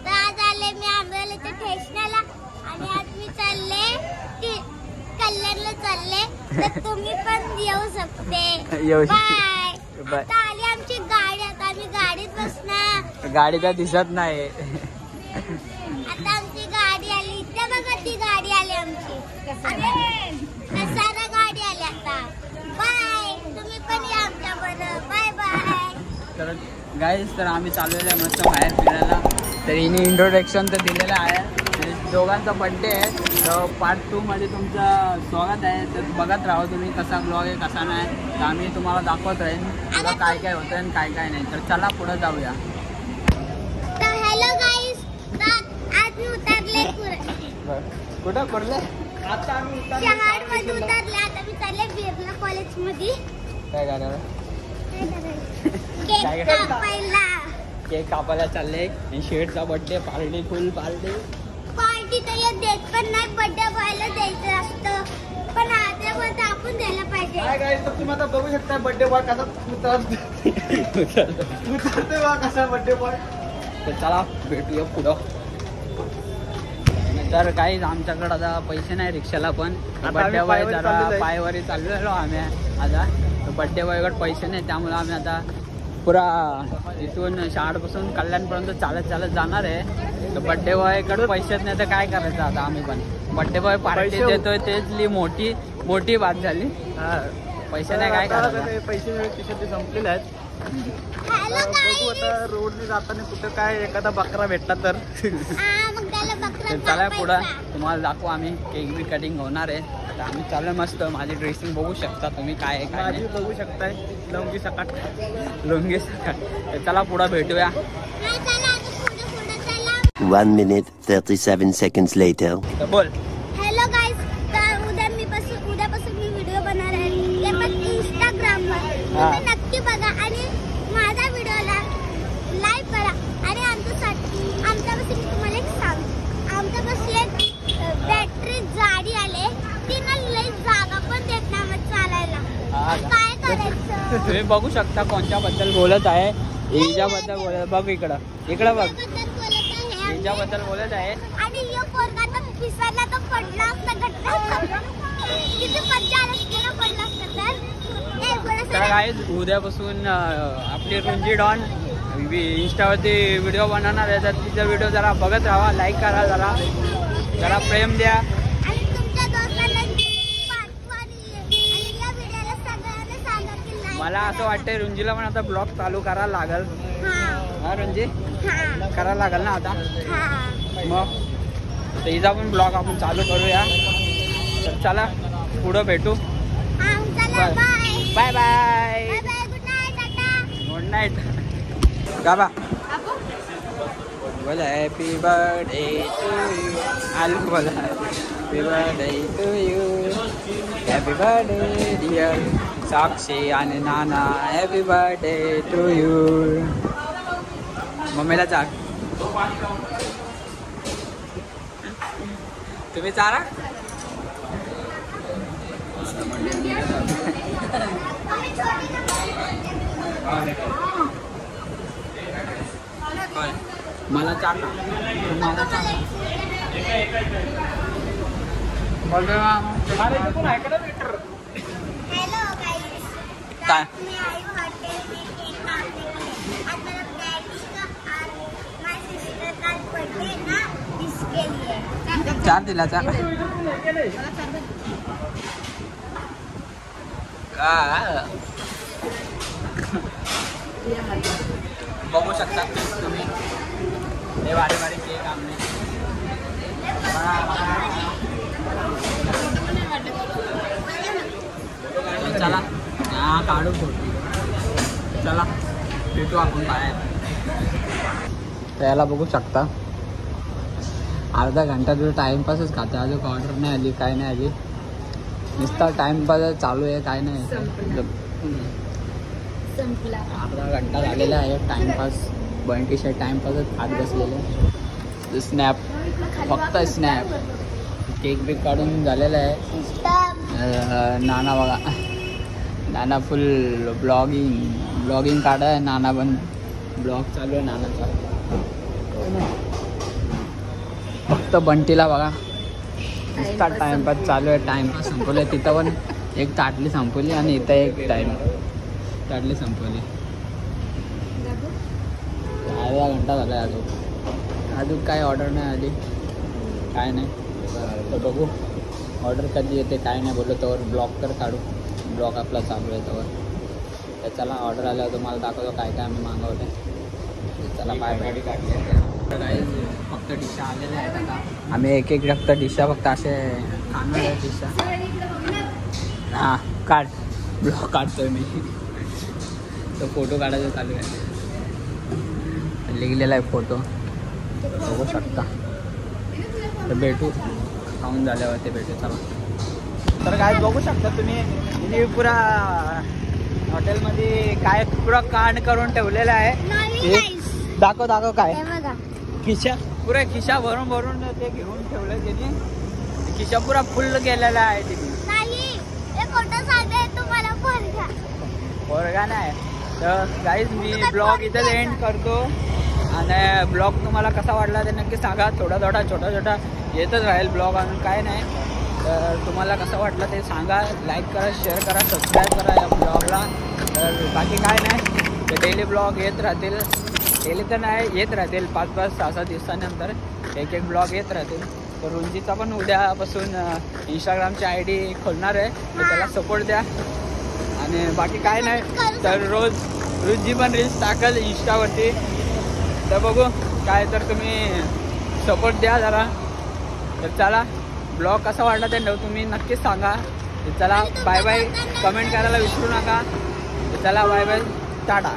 तर आज आले मी आंबेवलीच्या स्टेशनला आणि आज मी चालले कल्याणला चालले, तर तुम्ही पण येऊ शकते. बाय. आता आली आमची गाडी, आता आम्ही गाडीत बसणार. गाडी तर दिसत नाही. आता आमची गाडी आली, इथे बघा ती गाडी आली आमची. सारा गाडी आली आता. बाय. तुम्ही पण या आमच्या बरोबर. Bye bye. तर गाईज, तर आम्ही चाललेलो आहे मस्त बाहेर फिरायला. तर हिने इंट्रोडक्शन तर दिलेलं आहे. दोघांचा बड्डे आहे, तर पार्ट 2 मध्ये तुमचं स्वागत आहे. तर बघत राहा तुम्ही कसा ब्लॉग आहे कसा नाही. तर आम्ही तुम्हाला दाखवत राहीन तुला काय काय होतं आणि काय काय नाही. तर चला पुढे जाऊया. तर हॅलो गाईज, आज मी उतरले कुठं पडले? आता आम्ही शहरमध्ये उतरले. आता मी चालले बिर्ला कॉलेजमध्ये. काय करायला? केक कापायला. केक कापायला चालले. शेठचा birthday party, full party. Party तर येत देत पण नाही, बर्थडे बॉयला द्यायचं असतं, पण आता पण आपण द्यायला पाहिजे. काय गाईस, तर तुम्ही आता बघू शकता बर्थडे बॉय कसा उतरते बा, कसा बर्थडे बॉय. तर चला भेटूया पुढं. तर काहीच आमच्याकडे आता पैसे नाही रिक्षाला, पण बड्डे बॉय जरा पायवारी चाललेलो आम्ही आता. तर बड्डे बॉयकडे पैसे नाही, त्यामुळे आम्ही आता पुरा इथून शाळेपासून कल्याणपर्यंत चालत चालत जाणार आहे. तर बड्डे बॉयकडे पैसेच नाही तर काय करायचं आता. आम्ही पण बड्डे बॉय पार्टी देतोय, तेचली मोठी बात झाली. पैसे नाही काय करायचं. पैसे खिशात संपलेले आहेत. बघू आता रोडने जाताना कुठं काय एखादा बकरा भेटला तर. चला पुढं तुम्हाला दाखवू. आम्ही केक बी कटिंग होणार आहे. तर आम्ही चालू मस्त. माझी ड्रेसिंग बघू शकता तुम्ही काय आहे काय नाही. बघू शकताय लुंगी सकाट. तर चला पुढं भेटूया. 1 minute 37 seconds later. तर बोल. हॅलो गाईज, तर उद्यापासून मी व्हिडिओ बनवणार आहे, ते पण इंस्टाग्रामवर. तुम्ही नक्की बघा आणि माझ्या व्हिडिओला लाईक करा. आणि आमच्यापासून तुम्हाला एक सांग, आमच्यापासून एक बॅटरी गाडी आले, तिनं लई जागा पण देत नाही मग चालायला. काय करायचं? तुम्ही बघू शकता कोणत्याबद्दल बोलत आहे. हिच्याबद्दल बोलत. बघ इकडं बघ. हिच्याबद्दल बोलत आहे. आणि यो पोरगा तर पिसायला तर पडला असता घट्ट. किती मज्जा आली तिला पडला असता तर. काय उद्यापासून आपली रुंजी डॉन इंस्टावरती व्हिडिओ बनवणार आहे. तर तिचा व्हिडिओ जरा बघत राहा, लाईक करा, जरा प्रेम द्या. आणि तुमच्या दोस्तांना पाठवा आणि या व्हिडिओला सगळ्यांना सांगा की लाईक. मला असं वाटतंय रुंजीला पण आता ब्लॉग चालू करायला लागल. हा रुंजी, करायला लागल ना आता. मग तर हिचा पण ब्लॉग आपण चालू करूया. तर चला पुढं भेटू. Bye bye bye. Good night. गाबा बोला हॅपी बर्थडे टू यू. आलू बोला happy birthday to you. Happy birthday dear Sakshi आणि नाना. Happy birthday to you. मम्मीला चाक. तुम्ही चारा. मला चार ना. मला चार. हॅलो गाईज, काय मी आई हॉटेल में केक काटने गई. आता डैडी का और माय सिस्टर का बर्थडे ना, इसके लिए चार दिला चार. बघू शकता तुम्ही हे भारी भारी केक आणले. चला हा काढू फोटो. चला भेटू आपण बाहेर. त्याला बघू शकता अर्धा घंटा तुझं टाइमपासच खाते. अजून ऑर्डर नाही आली, काय नाही आली. नुसता टाइमपास चालू आहे, काय नाही. अर्धा घंटा झालेला आहे टाइमपास. बंटीशा टाइमपासच खात बसलेले. स्नॅप, फक्त स्नॅप. केक बिक काढून झालेला आहे. नाना बघा, नाना फुल ब्लॉगिंग काढाय. नाना पण ब्लॉग चालू आहे नानाचा. फक्त बंटीला बघा नुसता टाइमपास चालू आहे. टाइमपास संपवलं तिथं पण एक ताटली संपवली आणि इथं एक ताटली संपवली. अर्धा घंटा झाला अजून काय ऑर्डर नाही आली काय नाही. तर बघू ऑर्डर कधी येते काय नाही. बोललो तर ब्लॉग तर काढू. ब्लॉग आपला चालू आहे तर चला ऑर्डर आल्यावर तुम्हाला दाखवतो काय काय आम्ही मागवलं. चला बाय बाय. काही फक्त डिशा आलेल्या आहेत आता. आम्ही एक फक्त डिशा फक्त असे खाणार आहे डिशा. हां काढ ब्लॉग काढतोय मी. तो फोटो काढायचा चालू आहे. लिहिलेला आहे फोटो बघू शकता. तर भेटू खाऊन झाल्यावर ते भेटू. चला तर काय बघू शकता तुम्ही पुरा हॉटेलमध्ये काय पुरा कांड करून ठेवलेलं आहे. दाखव काय खिशा पुरा खिशा भरून ते घेऊन ठेवलं त्यांनी. खिशा पुरा फुल केलेला आहे तिने. पोरगा नाही. तर गाईज मी ब्लॉग इथं एंड करतो. आणि ब्लॉग तुम्हाला कसा वाटला ते नक्की सांगा. छोटा छोटा येतच राहील ब्लॉग अजून काय नाही. तर तुम्हाला कसं वाटलं ते सांगा. लाईक करा, शेअर करा, सबस्क्राईब करा या ब्लॉगला. तर बाकी काय नाही. ते डेली ब्लॉग येत राहतील. डेली तर नाही येत राहतील 5-5, 6-6 दिवसानंतर एक ब्लॉग येत राहतील. तर रुंजीचा पण उद्यापासून इंस्टाग्रामची ID खोलणार आहे. तर त्याला सपोर्ट द्या. आणि बाकी काय नाही. तर रोज रुंजी पण रील्स टाकल इंस्टावरती. तर बघू काय तर तुम्ही सपोर्ट द्या जरा. तर चला ब्लॉग कसा वाटला ते तुम्ही नक्कीच सांगा. तर चला बाय बाय. कमेंट करायला विसरू नका. तर चला बाय बाय टाटा.